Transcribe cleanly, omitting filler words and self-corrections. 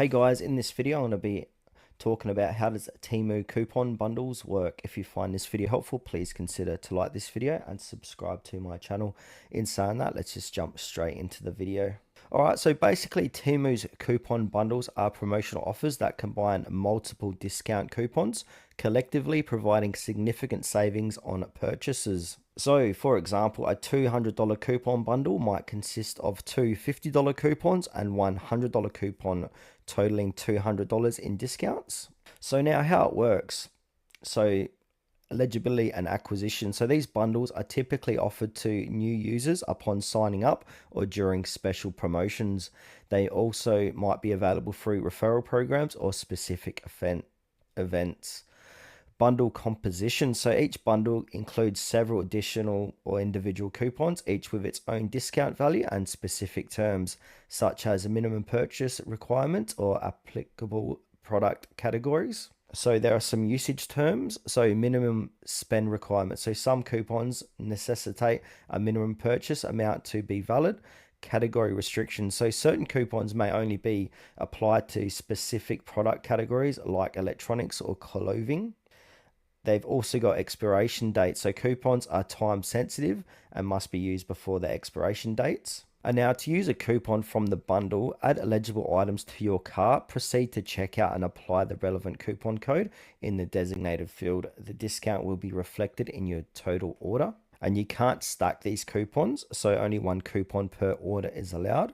Hey guys, in this video I'm going to be talking about how does Temu coupon bundles work. If you find this video helpful, please consider to like this video and subscribe to my channel. In saying that, let's just jump straight into the video. Alright, so basically Temu's coupon bundles are promotional offers that combine multiple discount coupons, collectively providing significant savings on purchases. So, for example, a $200 coupon bundle might consist of two $50 coupons and one $100 coupon, totaling $200 in discounts. So now how it works. So eligibility and acquisition. So these bundles are typically offered to new users upon signing up or during special promotions. They also might be available through referral programs or specific events. Bundle composition. So each bundle includes several additional or individual coupons, each with its own discount value and specific terms, such as a minimum purchase requirement or applicable product categories. So there are some usage terms. So minimum spend requirements. So some coupons necessitate a minimum purchase amount to be valid. Category restrictions. So certain coupons may only be applied to specific product categories like electronics or clothing. They've also got expiration dates. So coupons are time sensitive and must be used before their expiration dates. And now to use a coupon from the bundle, add eligible items to your cart, proceed to checkout and apply the relevant coupon code in the designated field. The discount will be reflected in your total order. And you can't stack these coupons, so only one coupon per order is allowed.